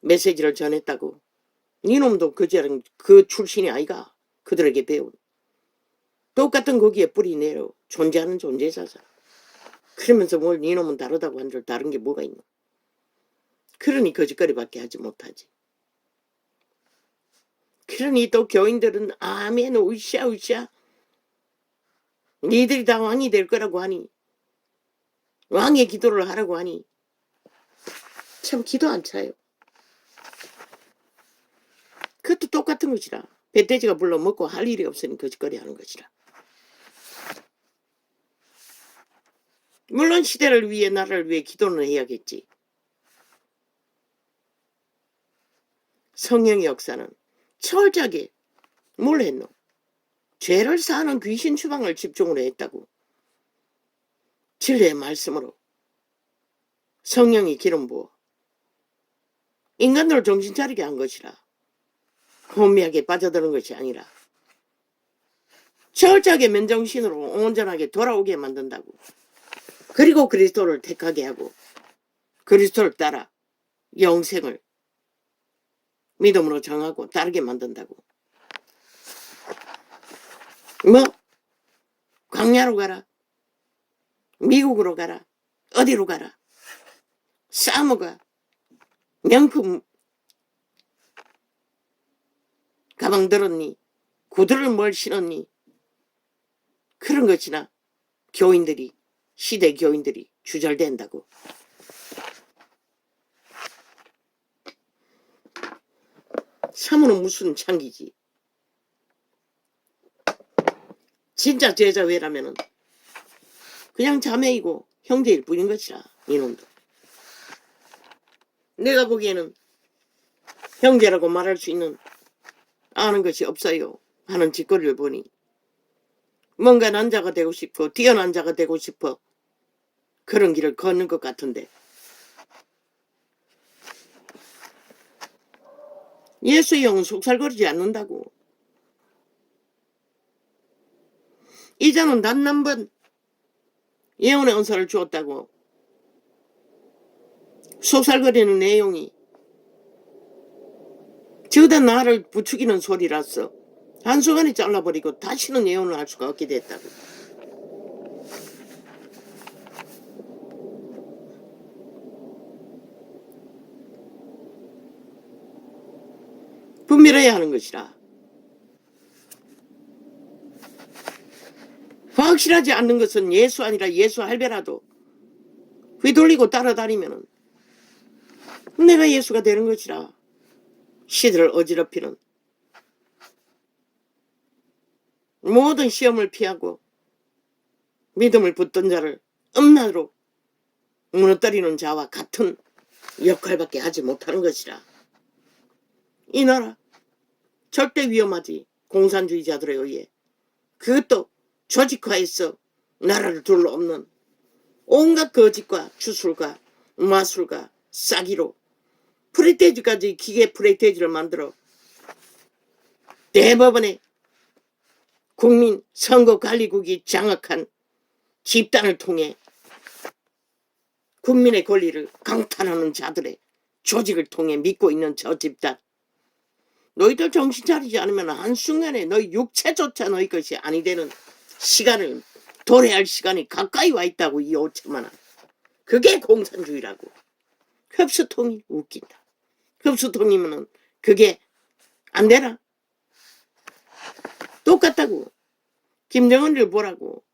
메시지를 전했다고. 니놈도 그 출신이 아이가. 그들에게 배운. 똑같은 거기에 뿌리 내려 존재하는 존재자잖아. 그러면서 뭘 니놈은 다르다고 한 줄 다른 게 뭐가 있노. 그러니 거짓거리밖에 하지 못하지. 그러니 또 교인들은 아멘 으쌰 니들이 다 왕이 될 거라고 하니, 왕의 기도를 하라고 하니 참 기도 안 차요. 그것도 똑같은 것이라. 배돼지가 불러 먹고 할 일이 없으니 거짓거리 하는 것이라. 물론 시대를 위해 나라를 위해 기도는 해야겠지. 성령의 역사는 철저하게 뭘 했노? 죄를 사하는 귀신 추방을 집중으로 했다고. 진리의 말씀으로 성령이 기름 부어 인간들을 정신 차리게 한 것이라. 혼미하게 빠져드는 것이 아니라 철저하게 맨정신으로 온전하게 돌아오게 만든다고. 그리고 그리스도를 택하게 하고 그리스도를 따라 영생을 믿음으로 정하고 따르게 만든다고. 뭐 광야로 가라, 미국으로 가라, 어디로 가라, 사모가 명품 가방 들었니, 구두를 뭘 신었니, 그런 것이나 교인들이, 시대 교인들이 주절된다고. 사모는 무슨 창기지. 진짜 제자회라면은 그냥 자매이고 형제일 뿐인 것이라. 이놈도 내가 보기에는 형제라고 말할 수 있는 아는 것이 없어요 하는 짓거리를 보니 뭔가 난 자가 되고 싶고 뛰어난 자가 되고 싶어 그런 길을 걷는 것 같은데, 예수의 영은 속살거리지 않는다고. 이자는 단 한 번 예언의 은사를 주었다고. 속살거리는 내용이 저다 나를 부추기는 소리라서 한순간에 잘라버리고 다시는 예언을 할 수가 없게 됐다고. 분별해야 하는 것이라. 확실하지 않는 것은 예수 아니라 예수 할배라도 휘둘리고 따라다니면 내가 예수가 되는 것이라. 시들을 어지럽히는 모든 시험을 피하고 믿음을 붙든 자를 음란으로 무너뜨리는 자와 같은 역할밖에 하지 못하는 것이라. 이 나라 절대 위험하지. 공산주의자들에 의해 그것도 조직화해서 나라를 둘러엎는 온갖 거짓과 주술과 마술과 싸기로 프레테지까지 기계 프레테지를 만들어 대법원에 국민 선거관리국이 장악한 집단을 통해 국민의 권리를 강탈하는 자들의 조직을 통해 믿고 있는 저 집단. 너희들 정신 차리지 않으면 한순간에 너희 육체조차 너희 것이 아니 되는 시간을 도래할 시간이 가까이 와 있다고. 이 5천만원 그게 공산주의라고. 흡수통이 웃긴다. 흡수통이면은 그게 안 되나? 똑같다고. 김정은을 보라고.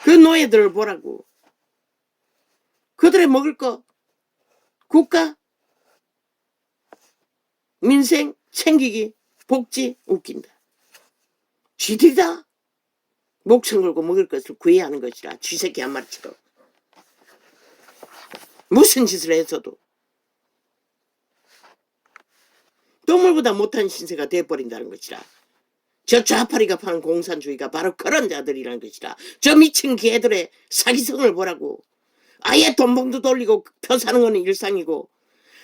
그 노예들을 보라고. 그들의 먹을 거 국가 민생 챙기기 복지 웃긴다. 쥐들이다. 목숨 걸고 먹을 것을 구해야 하는 것이라. 쥐새끼 한 마리처럼 무슨 짓을 해서도 동물보다 못한 신세가 돼버린다는 것이라. 저 좌파리가 파는 공산주의가 바로 그런 자들이라는 것이라. 저 미친 개들의 사기성을 보라고. 아예 돈봉도 돌리고 표 사는 것은 일상이고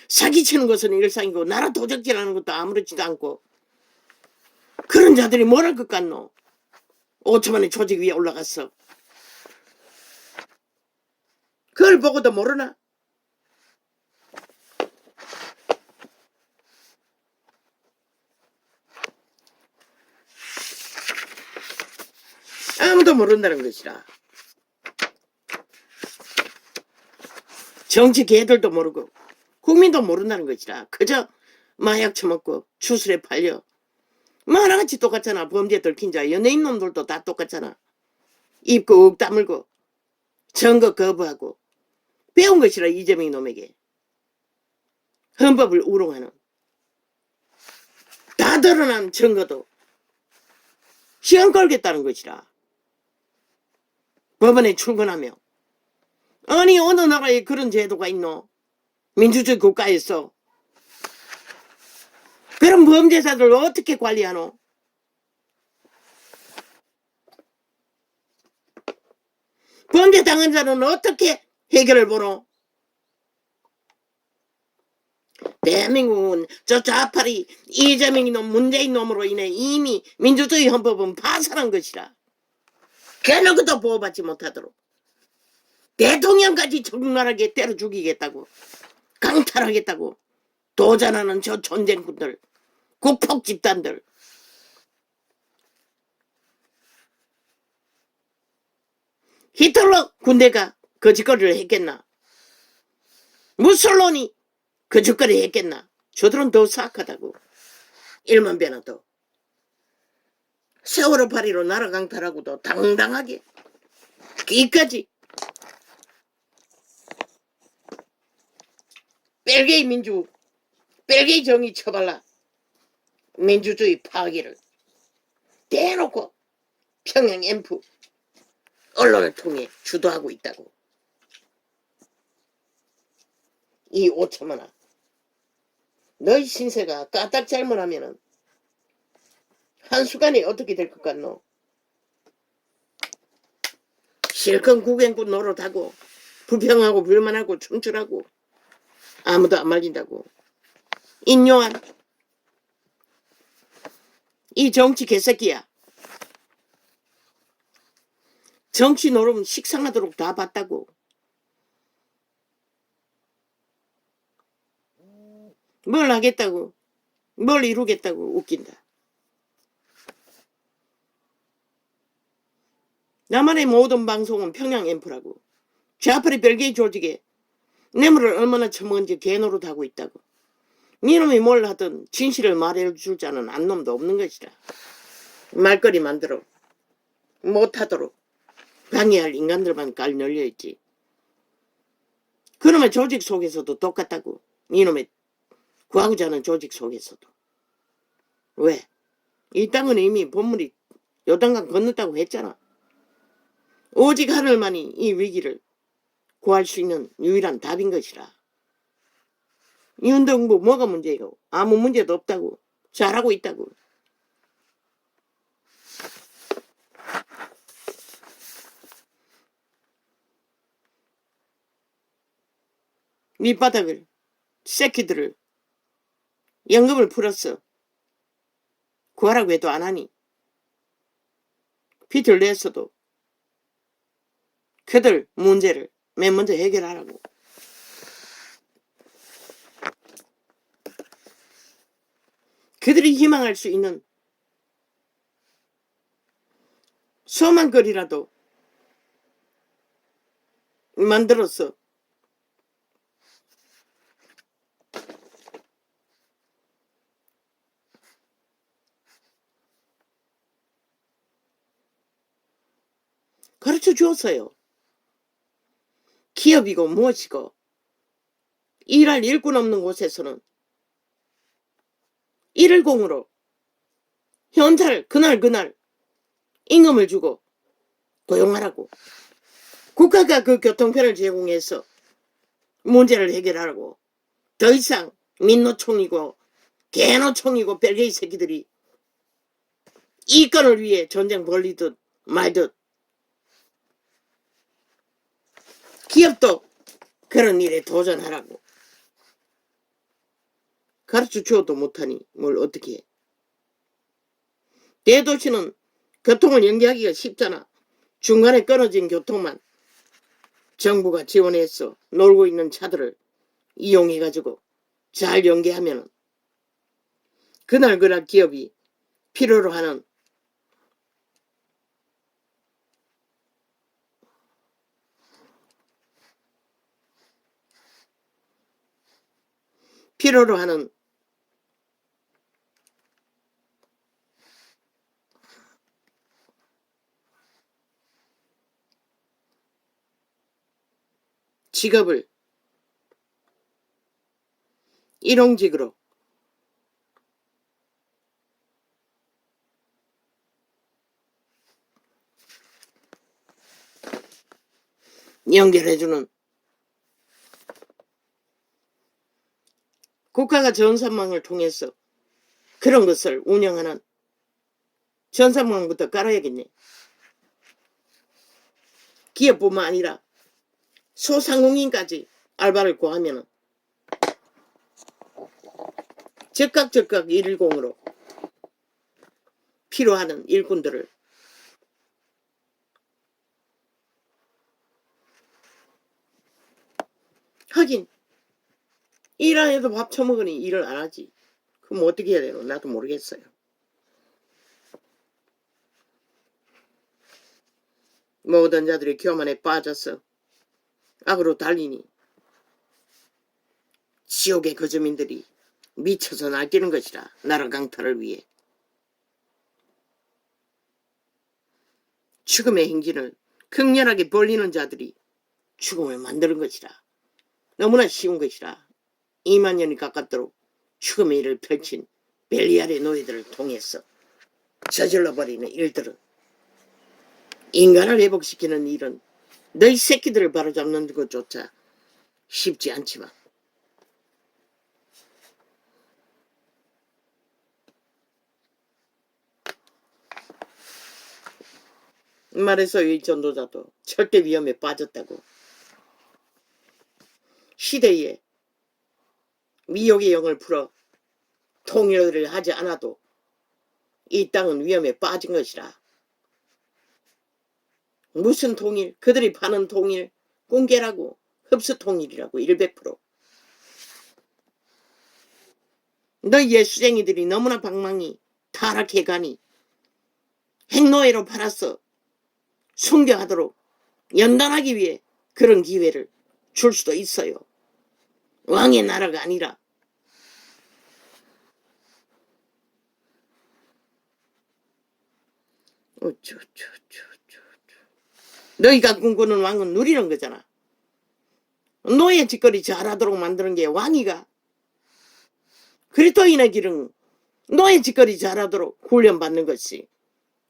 사기치는 것은 일상이고 나라 도적질하는 것도 아무렇지도 않고 그런 자들이 뭘 할 것 같노? 5천만의 조직 위에 올라갔어. 그걸 보고도 모르나? 아무도 모른다는 것이라. 정치 개들도 모르고 국민도 모른다는 것이라. 그저 마약 처먹고 추술에 팔려. 뭐 하나같이 똑같잖아. 범죄 들킨 자 연예인 놈들도 다 똑같잖아. 입 꾹 다물고 선거 거부하고 배운 것이라. 이재명 놈에게 헌법을 우롱하는 다 드러난 증거도 시간 걸겠다는 것이라. 법원에 출근하며. 아니 어느 나라에 그런 제도가 있노? 민주주의 국가에서. 그런 범죄자들 어떻게 관리하노? 범죄 당한 자는 어떻게 해결을 보노? 대한민국은 저 좌파리 이재명 놈 문재인 놈으로 인해 이미 민주주의 헌법은 파산한 것이라. 걔네그도 보호받지 못하도록 대통령까지 적나라하게 때려 죽이겠다고 강탈하겠다고 도전하는 저 전쟁꾼들 국폭 집단들. 히틀러 군대가 그 짓거리를 했겠나? 무솔로니 그 짓거리 했겠나? 저들은 더 사악하다고. 1만 배나 더. 세월호 파리로 나라 강탈하고도 당당하게 이까지 벨기에 민주 벨기에 정의 처발라 민주주의 파괴를 대놓고 평양 엠프 언론을 통해 주도하고 있다고. 이 5천만원 너희 신세가 까딱 잘못하면은 한순간에 어떻게 될 것 같노? 실컷 구경꾼 노릇하고 불평하고 불만하고 춤추라고 아무도 안 말린다고. 인요한 이 정치 개새끼야. 정치 노름 식상하도록 다 봤다고. 뭘 하겠다고 뭘 이루겠다고. 웃긴다. 나만의 모든 방송은 평양 앰프라고. 좌파리 벨기에 조직에 뇌물을 얼마나 처먹은지 개노릇하고 있다고. 니놈이 뭘 하든 진실을 말해줄 자는 안 놈도 없는 것이라. 말거리 만들어 못하도록 방해할 인간들만 깔 널려있지. 그놈의 조직 속에서도 똑같다고. 니놈의 구하고자 하는 조직 속에서도. 왜? 이 땅은 이미 본물이 요단강 건넜다고 했잖아. 오직 하늘만이 이 위기를 구할 수 있는 유일한 답인 것이라. 이운동부 뭐가 문제고? 아무 문제도 없다고. 잘하고 있다고. 밑바닥을 새끼들을 연금을 풀었어. 구하라고 해도 안 하니. 빚을 냈어도 그들 문제를 맨 먼저 해결하라고. 그들이 희망할 수 있는 소망거리라도 만들었어. 가르쳐 주었어요. 기업이고 무엇이고 일할 일꾼 없는 곳에서는 110으로 현찰 그날 임금을 주고 고용하라고. 국가가 그 교통편을 제공해서 문제를 해결하라고. 더 이상 민노총이고 개노총이고 벨기에 새끼들이 이권을 위해 전쟁 벌리듯 말듯 기업도 그런 일에 도전하라고. 가르쳐 주어도 못하니 뭘 어떻게 해. 대도시는 교통을 연계하기가 쉽잖아. 중간에 끊어진 교통만 정부가 지원해서 놀고 있는 차들을 이용해가지고 잘 연계하면 그날 기업이 필요로 하는 필요로 하는 직업을 일용직으로 연결해주는 국가가 전산망을 통해서 그런 것을 운영하는 전산망부터 깔아야겠네. 기업뿐만 아니라 소상공인까지 알바를 구하면 즉각 110으로 필요하는 일꾼들을 하긴 일 안 해도 밥 처먹으니 일을 안 하지. 그럼 어떻게 해야 되노? 나도 모르겠어요. 모든 자들이 교만에 빠져서 악으로 달리니 지옥의 거주민들이 미쳐서 날뛰는 것이라. 나라 강탈을 위해 죽음의 행진을 극렬하게 벌리는 자들이 죽음을 만드는 것이라. 너무나 쉬운 것이라. 2만 년이 가깝도록 죽음의 일을 펼친 벨리알의 노예들을 통해서 저질러버리는 일들은, 인간을 회복시키는 일은 너희 새끼들을 바로잡는 것조차 쉽지 않지만 말해서 이 전도자도 절대 위험에 빠졌다고. 시대에 미혹의 영을 풀어 통일을 하지 않아도 이 땅은 위험에 빠진 것이라. 무슨 통일? 그들이 파는 통일 꽁개라고, 흡수 통일이라고. 100%. 너희 예수쟁이들이 너무나 방망이 타락해가니 행노예로 팔아서 순교하도록 연단하기 위해 그런 기회를 줄 수도 있어요. 왕의 나라가 아니라. 너희가 꿈꾸는 왕은 누리는 거잖아. 노예 짓거리 잘하도록 만드는 게 왕이가. 그리스도인의 길은 노예 짓거리 잘하도록 훈련받는 것이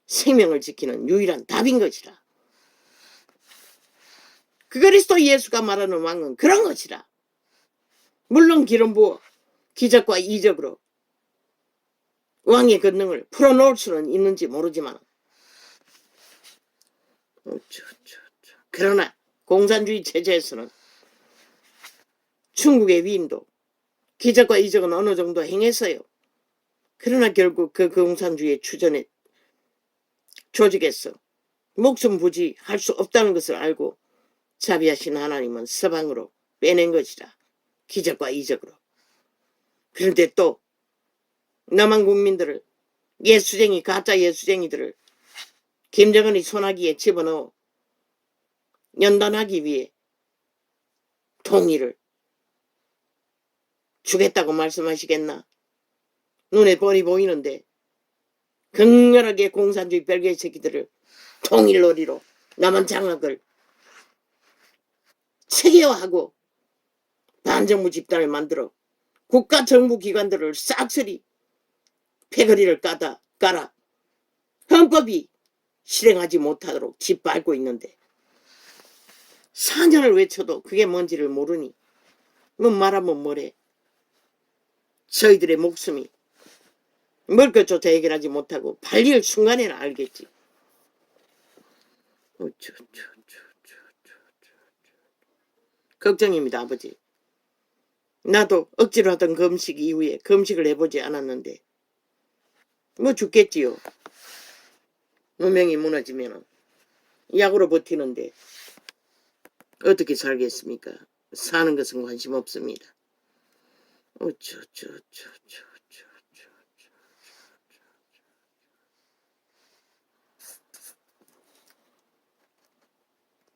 생명을 지키는 유일한 답인 것이라. 그 그리스도 예수가 말하는 왕은 그런 것이라. 물론 기름 부어 기적과 이적으로 왕의 권능을 풀어놓을 수는 있는지 모르지만, 그러나 공산주의 체제에서는 중국의 위인도 기적과 이적은 어느 정도 행했어요. 그러나 결국 그 공산주의 추전에 조직에서 목숨 부지 할 수 없다는 것을 알고 자비하신 하나님은 서방으로 빼낸 것이라. 기적과 이적으로. 그런데 또 남한 국민들을, 예수쟁이, 가짜 예수쟁이들을 김정은이 소나기에 집어넣어 연단하기 위해 통일을 주겠다고 말씀하시겠나? 눈에 뻔히 보이는데 극렬하게 공산주의 별개의 새끼들을 통일놀이로 남한 장악을 체계화하고 반정부 집단을 만들어 국가 정부 기관들을 싹쓸이 패거리를 깔아 헌법이 실행하지 못하도록 짓밟고 있는데 4년을 외쳐도 그게 뭔지를 모르니 뭐 말하면 뭐래. 저희들의 목숨이 뭘 것조차 해결하지 못하고 발릴 순간에는 알겠지. 걱정입니다, 아버지. 나도 억지로 하던 금식 이후에 금식을 해보지 않았는데 뭐 죽겠지요. 문명이 무너지면 약으로 버티는데 어떻게 살겠습니까? 사는 것은 관심 없습니다.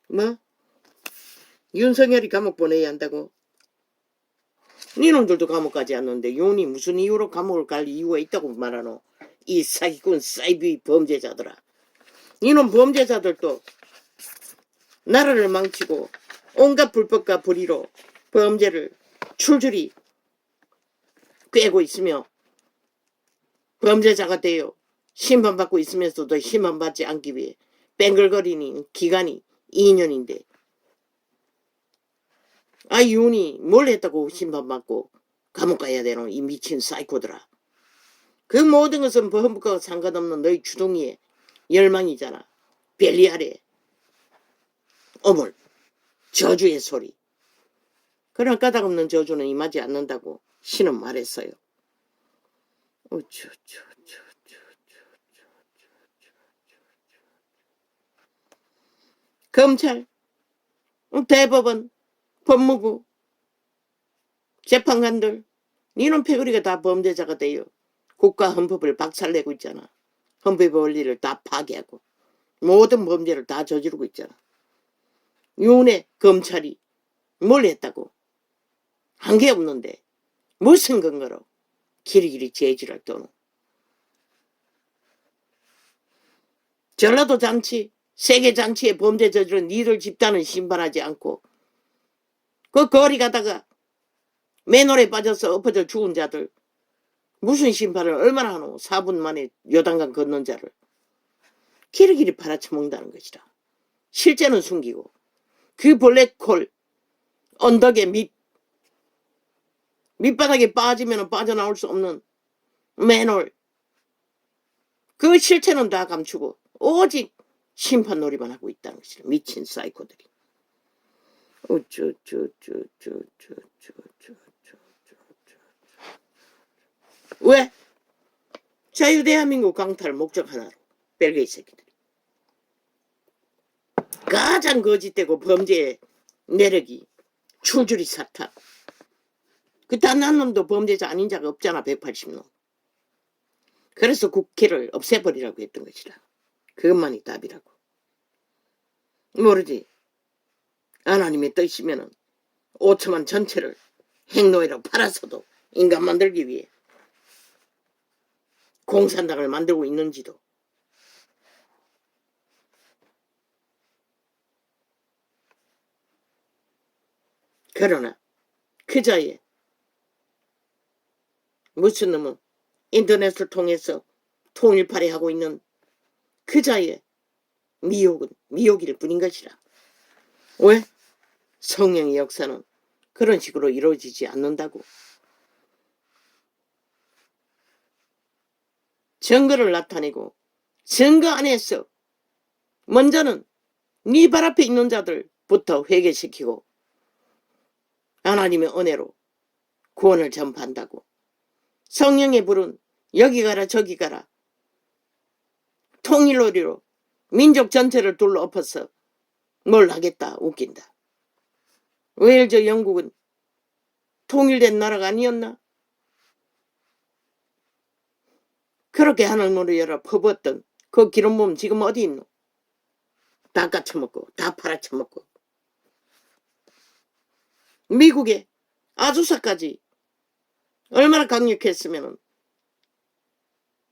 뭐? 윤석열이 감옥 보내야 한다고? 니놈들도 감옥 가지 않는데 윤이 무슨 이유로 감옥을 갈 이유가 있다고 말하노? 이 사기꾼 사이비 범죄자들아. 니놈 범죄자들도 나라를 망치고 온갖 불법과 불의로 범죄를 출줄이 꿰고 있으며 범죄자가 되어 심판받고 있으면서도 심판받지 않기 위해 뺑글거리는 기간이 2년인데 윤이 뭘 했다고 심판받고 감옥 가야 되노? 이 미친 사이코들아. 그 모든 것은 법과 상관없는 너희 주둥이의 열망이잖아. 벨리알의 어물, 저주의 소리. 그런 까닭없는 저주는 임하지 않는다고 신은 말했어요. 검찰, 대법원, 법무부, 재판관들, 니는 패거리가 다 범죄자가 돼요. 국가 헌법을 박살내고 있잖아. 헌법의 원리를 다 파괴하고 모든 범죄를 다 저지르고 있잖아. 윤회 검찰이 뭘 했다고? 한 게 없는데 무슨 근거로 길이길이 죄질을 떠노? 전라도 잔치, 세계 잔치에 범죄 저지른 니들 집단은 심판하지 않고 그 거리 가다가 맨홀에 빠져서 엎어져 죽은 자들 무슨 심판을 얼마나 하노? 4분 만에 요단강 건넌 자를 길이길이 팔아쳐먹는다는 것이라. 실제는 숨기고 그 블랙홀 언덕의 밑바닥에 빠지면 빠져나올 수 없는 맨홀 그 실체는 다 감추고 오직 심판놀이만 하고 있다는 것이라. 미친 사이코들이. 왜? 자유대한민국 강탈 목적 하나로 벨게이 새끼들이. 가장 거짓되고 범죄의 내력이 출줄이 사탁. 그 단 한 놈도 범죄자 아닌 자가 없잖아. 180놈. 그래서 국회를 없애버리라고 했던 것이라. 그것만이 답이라고. 모르지. 하나님의 뜻이면은 5천만 전체를 행노예로 팔아서도 인간 만들기 위해 공산당을 만들고 있는지도. 그러나 그자의 무슨 놈은 인터넷을 통해서 통일팔이하고 있는 그자의 미혹은 미혹일 뿐인 것이라. 왜? 성령의 역사는 그런 식으로 이루어지지 않는다고. 증거를 나타내고 증거 안에서 먼저는 네 발 앞에 있는 자들부터 회개시키고 하나님의 은혜로 구원을 전파한다고. 성령의 불은 여기 가라 저기 가라 통일놀이로 민족 전체를 둘러 엎어서 뭘 하겠다 웃긴다. 웨일즈 영국은 통일된 나라가 아니었나? 그렇게 하늘문을 열어 퍼부었던 그 기름 몸 지금 어디 있노? 다 까쳐먹고 다 팔아쳐먹고. 미국의 아주사까지 얼마나 강력했으면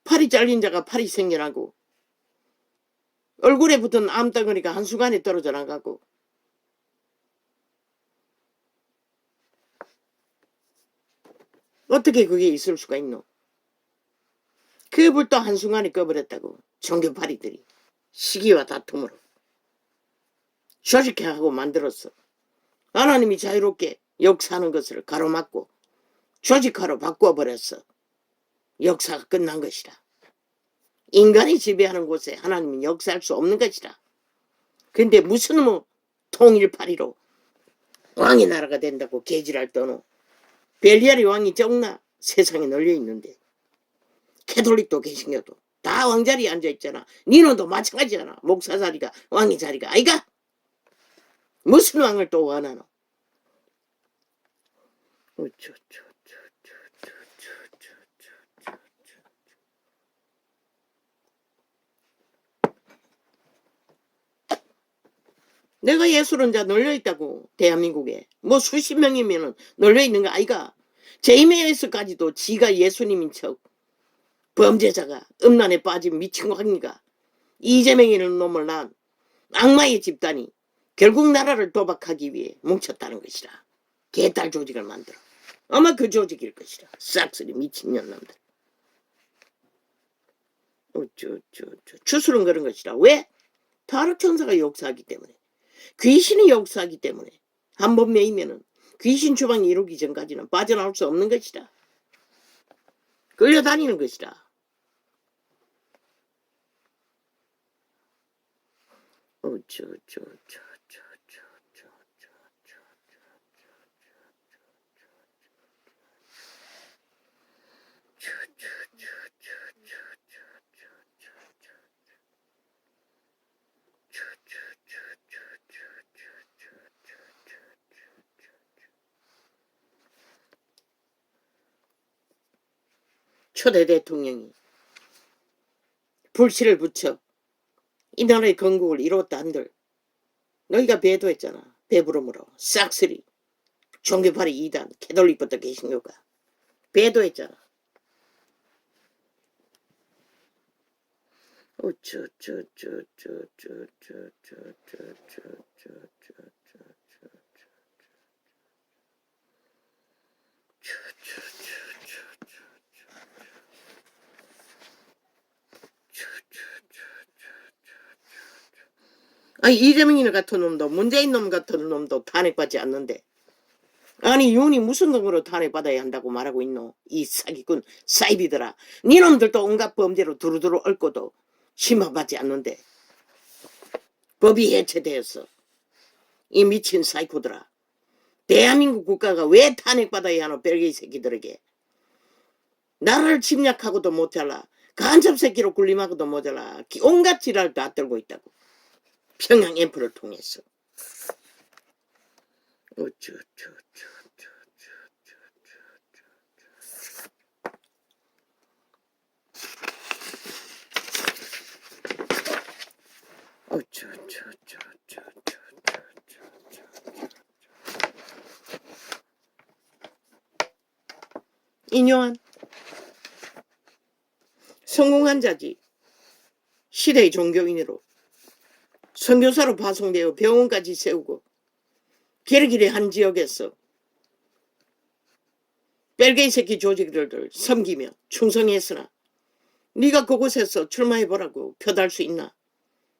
팔이 잘린 자가 팔이 생겨나고 얼굴에 붙은 암덩어리가 한순간에 떨어져 나가고 어떻게 그게 있을 수가 있노? 그 불도 한순간에 꺼버렸다고. 종교파리들이 시기와 다툼으로 조직해 하고 만들었어. 하나님이 자유롭게 역사하는 것을 가로막고 조직화로 바꿔버렸어. 역사가 끝난 것이라. 인간이 지배하는 곳에 하나님은 역사할 수 없는 것이라. 근데 무슨 뭐 통일파리로 왕의 나라가 된다고 개질할 떠노. 벨리알이 왕이 적나? 세상에 널려있는데. 캐톨릭도 개신교도 다 왕자리에 앉아있잖아. 니놈도 마찬가지잖아. 목사 자리가 왕의 자리가 아이가? 무슨 왕을 또 원하노? 내가 예술은 자 널려있다고. 대한민국에 뭐 수십 명이면 널려있는 거 아이가? 제이메에서까지도 지가 예수님인 척 범죄자가 음란에 빠진 미친 광이가 이재명이라는 놈을 낳은 악마의 집단이 결국 나라를 도박하기 위해 뭉쳤다는 것이라. 개딸 조직을 만들어. 아마 그 조직일 것이라. 싹쓸이 미친년놈들. 추스름 그런 것이라. 왜? 타락천사가 역사하기 때문에. 귀신이 역사하기 때문에. 한번 매이면은 귀신 추방이 이루기 전까지는 빠져나올 수 없는 것이라. 끌려다니는 것이라. 초대 대통령이 불씨를 붙여 이 나라의 건국을 이뤘다 한들 너희가 배도했잖아. 배부름으로 싹쓸이 종교파리 2단 캐톨릭부터 개신교가 배도했잖아. 아니 이재명이 같은 놈도 문재인 놈 같은 놈도 탄핵받지 않는데 아니 윤이 무슨 놈으로 탄핵받아야 한다고 말하고 있노? 이 사기꾼 사이비들아. 니놈들도 온갖 범죄로 두루두루 얽고도 심판받지 않는데 법이 해체되었어. 이 미친 사이코들아. 대한민국 국가가 왜 탄핵받아야 하노? 벨기에 새끼들에게. 나라를 침략하고도 못할라. 간첩 새끼로 군림하고도 못할라. 온갖 지랄 다 떨고 있다고. 평양 앰프를 통해서. 인요한 성공한 자지. 시대의 종교인으로 선교사로 파송되어 병원까지 세우고 길길이 한 지역에서 벨게이 새끼 조직들을 섬기며 충성했으나 네가 그곳에서 출마해보라고 표 달 수 있나?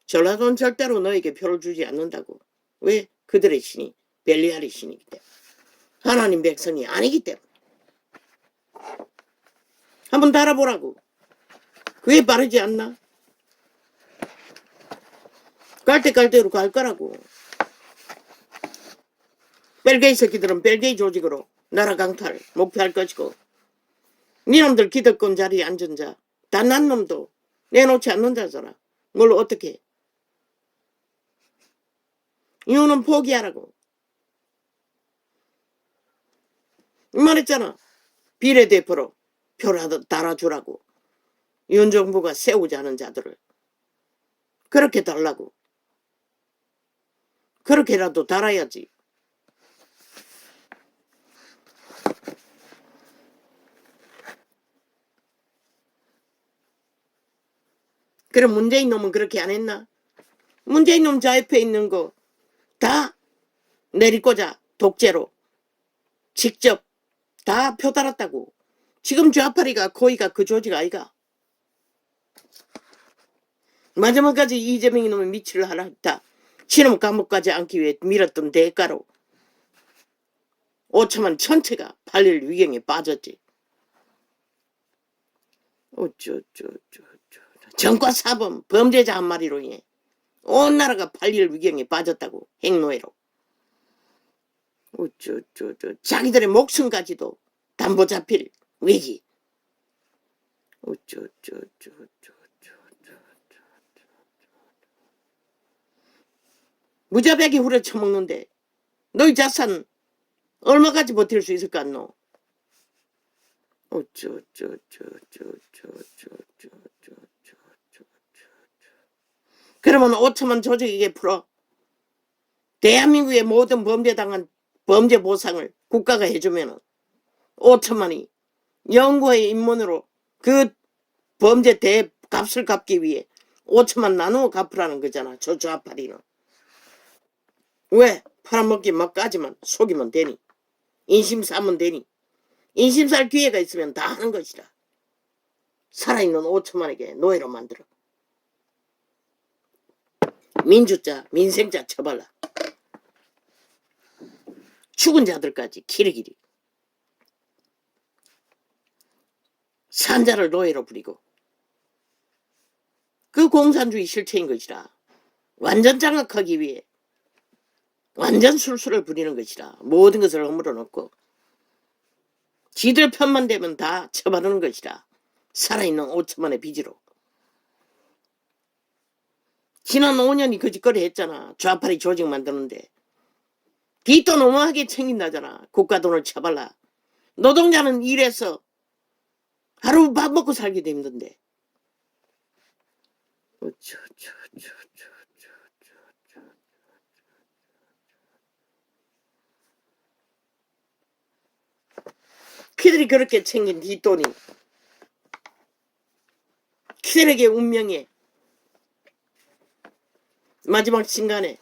전라도는 절대로 너에게 표를 주지 않는다고. 왜? 그들의 신이 벨리알의 신이기 때문에. 하나님 백성이 아니기 때문에. 한번 달아보라고. 그게 빠르지 않나? 갈 때 갈 대로 갈 거라고. 벨게이 새끼들은 벨게이 조직으로 나라 강탈 목표할 것이고 니놈들 기득권 자리에 앉은 자 단 한 놈도 내놓지 않는 자잖아. 뭘 어떻게 해? 이유는 포기하라고. 말했잖아. 비례대표로 표를 달아주라고. 윤 정부가 세우자는 자들을 그렇게 달라고. 그렇게라도 달아야지. 그럼 문재인 놈은 그렇게 안 했나? 문재인 놈 좌옆에 있는 거 다 내리꽂아 독재로 직접 다 표 달았다고. 지금 좌파리가 거의가 그 조직 아이가. 마지막까지 이재명이 놈의 미치를 하라 했다. 신혼 감옥까지 앉기 위해 밀었던 대가로 5천만 전체가 팔릴 위경에 빠졌지. 전과사범 범죄자 한 마리로 인해 온 나라가 팔릴 위경에 빠졌다고. 행노예로. 자기들의 목숨까지도 담보 잡힐 위기. 무자백이 후려쳐먹는데 너희 자산 얼마까지 버틸 수 있을 것 같노? 그러면 5천만 조직에게 풀어. 대한민국의 모든 범죄당한 범죄 보상을 국가가 해주면은 5천만이 영구의 인문으로 그 범죄 대값을 갚기 위해 5천만 나누어 갚으라는 거잖아. 저 좌파리는. 왜? 팔아먹기 막까지만 속이면 되니. 인심 사면 되니. 인심 살 기회가 있으면 다 하는 것이다. 살아있는 5천만에게 노예로 만들어. 민주자, 민생자 처발라. 죽은 자들까지 기리기리. 산자를 노예로 부리고. 그 공산주의 실체인 것이라. 완전 장악하기 위해 완전 술수를 부리는 것이라. 모든 것을 허물어 놓고 지들 편만 되면 다 처바르는 것이라. 살아있는 5천만의 빚으로. 지난 5년이 거짓거리 했잖아. 좌파리 조직 만드는데. 빚도 너무하게 챙긴다잖아. 국가 돈을 처발라. 노동자는 일해서 하루 밥 먹고 살기도 힘든데. 그들이 그렇게 챙긴 뒷돈이 그들에게 운명의 마지막 순간에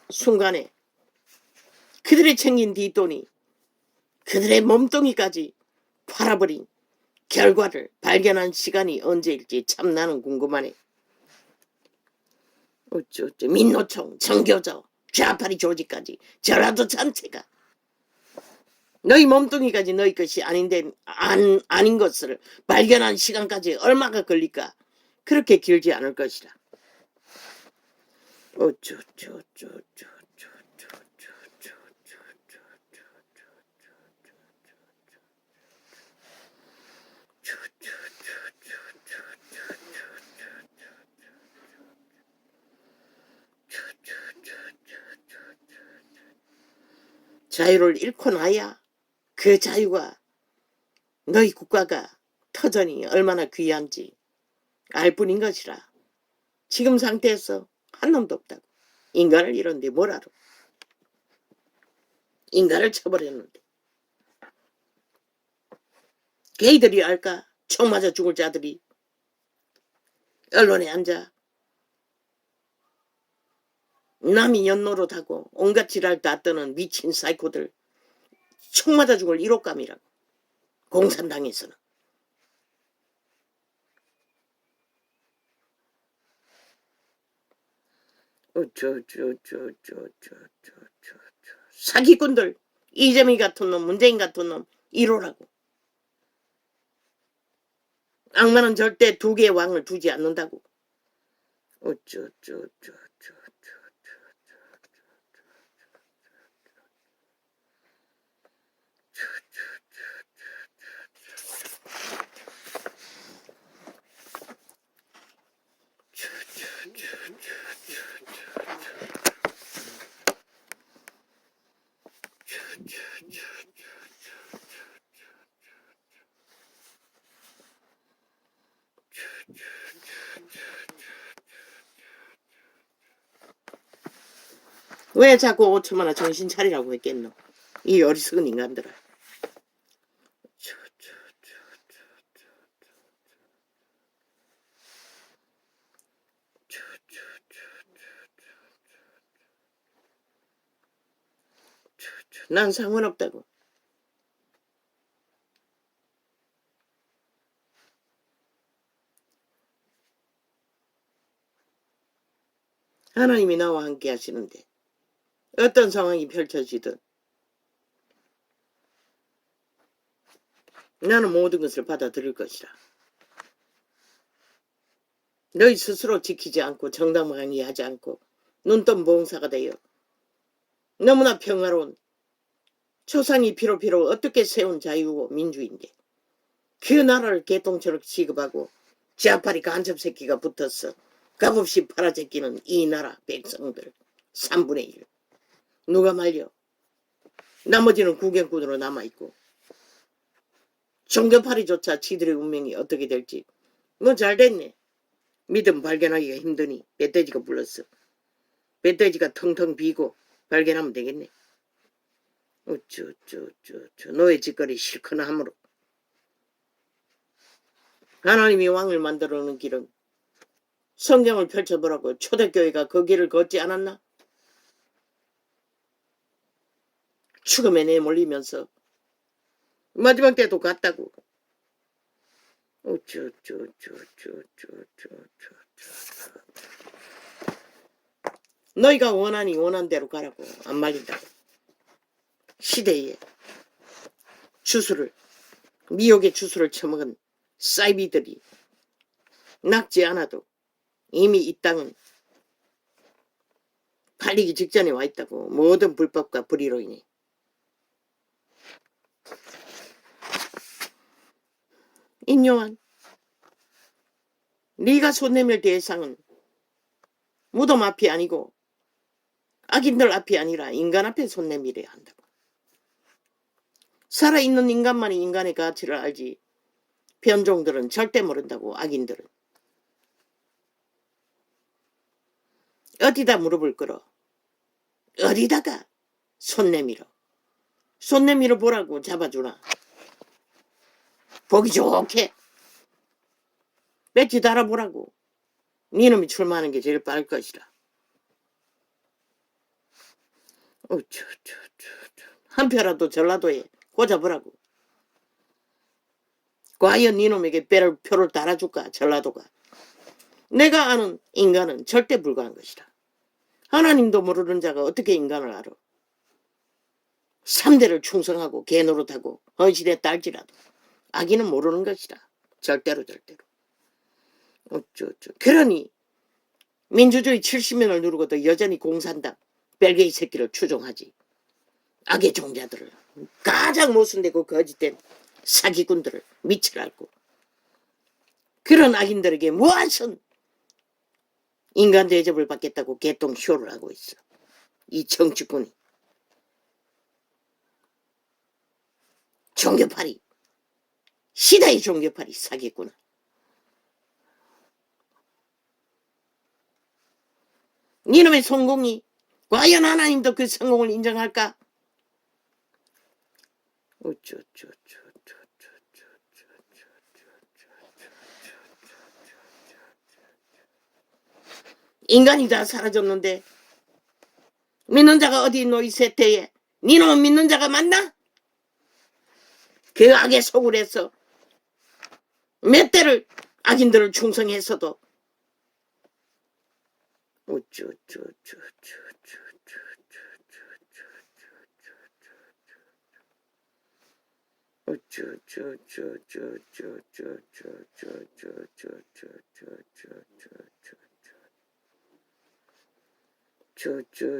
그들이 챙긴 뒷돈이 그들의 몸뚱이까지 팔아버린 결과를 발견한 시간이 언제일지 참 나는 궁금하네. 어쩌 민노총, 정교조, 좌파리 조직까지 전라도 전체가 너희 몸뚱이까지 너희 것이 아닌 것을 발견한 시간까지 얼마가 걸릴까? 그렇게 길지 않을 것이라. 자유를 잃고 나야 그 자유가 너희 국가가 터전이 얼마나 귀한지 알 뿐인 것이라. 지금 상태에서 한 놈도 없다고. 인간을 잃었는데 뭘 알아. 인간을 쳐버렸는데. 걔들이 알까? 총 맞아 죽을 자들이 언론에 앉아 남이 연노릇하고 온갖 지랄 다 떠는 미친 사이코들 총 맞아 죽을 1호감이라고. 공산당에서는. 사기꾼들 이재명 같은 놈, 문재인 같은 놈 1호라고. 악마는 절대 두 개의 왕을 두지 않는다고. 왜 자꾸 5천만원 정신 차리라고 했겠노? 이 어리석은 인간들아. 난 상관없다고. 하나님이 나와 함께 하시는데 어떤 상황이 펼쳐지든 나는 모든 것을 받아들일 것이라. 너희 스스로 지키지 않고 정당방위 하지 않고 눈뜬 봉사가 되어 너무나 평화로운 초상이 피로 어떻게 세운 자유고 민주인데 그 나라를 개똥처럼 취급하고 좌파리 간첩 새끼가 붙어서 값없이 팔아제끼는 이 나라 백성들 3분의 1 누가 말려? 나머지는 구경꾼으로 남아있고 종교파리조차 지들의 운명이 어떻게 될지 뭐 잘됐네. 믿음 발견하기가 힘드니 멧돼지가 불렀어. 멧돼지가 텅텅 비고 발견하면 되겠네. 노예 짓거리 싫거나 하므로 하나님이 왕을 만들어 놓은 길은 성경을 펼쳐보라고. 초대교회가 그 길을 걷지 않았나? 죽음에 내몰리면서 마지막 때도 갔다고. 너희가 원하니 원한 대로 가라고. 안 말린다고. 시대에 주술을, 미혹의 주술을 처먹은 사이비들이 낚지 않아도 이미 이 땅은 팔리기 직전에 와 있다고. 모든 불법과 불의로 인해. 인요한, 네가 손 내밀 대상은 무덤 앞이 아니고 악인들 앞이 아니라 인간 앞에 손 내밀어야 한다고. 살아있는 인간만이 인간의 가치를 알지 변종들은 절대 모른다고. 악인들은. 어디다 무릎을 꿇어? 어디다가 손 내밀어? 손 내밀어 보라고. 잡아주나? 보기 좋게 배지 달아보라고. 니놈이 출마하는 게 제일 빠를 것이라. 한 표라도 전라도에 꽂아보라고. 과연 니놈에게 표를 달아줄까? 전라도가. 내가 아는 인간은 절대 불가한 것이다. 하나님도 모르는 자가 어떻게 인간을 알아? 3대를 충성하고 개노릇하고 헌신에 딸지라도 악인은 모르는 것이다. 절대로. 그러니 민주주의 70년을 누르고도 여전히 공산당 벨게이 새끼를 추종하지. 악의 종자들을, 가장 모순되고 거짓된 사기꾼들을 밑을 앓고, 그런 악인들에게 무엇은 인간 대접을 받겠다고 개똥 쇼를 하고 있어. 이 정치꾼이. 종교파리, 시대의 종교파리 사기꾼. 니놈의 성공이 과연 하나님도 그 성공을 인정할까? 인간이 다 사라졌는데 믿는 자가 어디 있노? 이 세태에. 니놈은 믿는 자가 맞나? 그 악에 속을 해서 몇 대를 악인들을 충성했어도